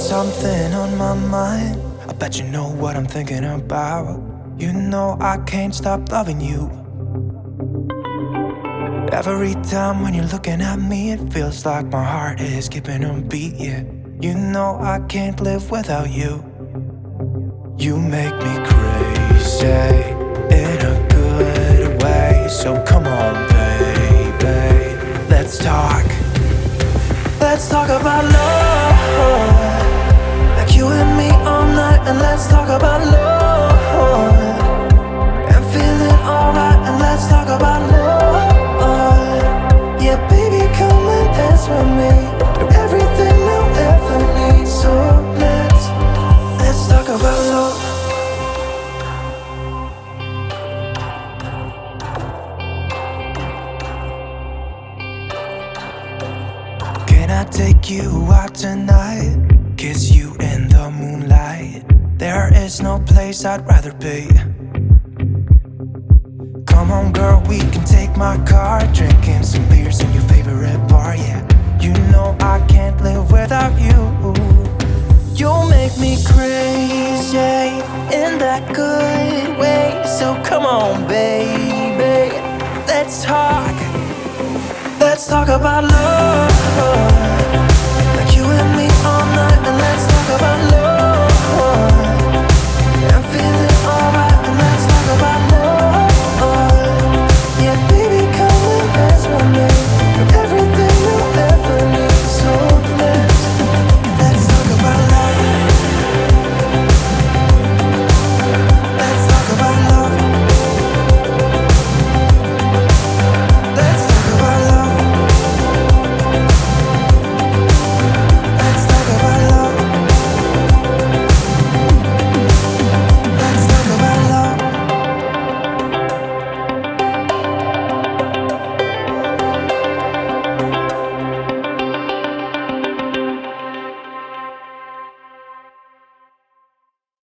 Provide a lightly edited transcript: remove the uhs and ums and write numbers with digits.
something on my mind. I bet you know what I'm thinking about. You know I can't stop loving you. Every time when you're looking at me, it feels like my heart is skipping a beat, yeah. You know I can't live without you. You make me crazy in a good way. So come on, baby, let's talk. Let's talk about love, like you and me all night. And let's talk about love and feeling alright. And let's talk about love. Yeah, baby, come and dance with me. You're everything I'll ever need. So let's talk about love. Can I take you out tonight? Kiss you in the moonlight. There is no place I'd rather be. Come on, girl, we can take my car, drinking some beers in your favorite bar, yeah. You know I can't live without you. You make me crazy in that good way. So come on, baby, let's talk. Let's talk about love, like you and me all night. And let's talk about love.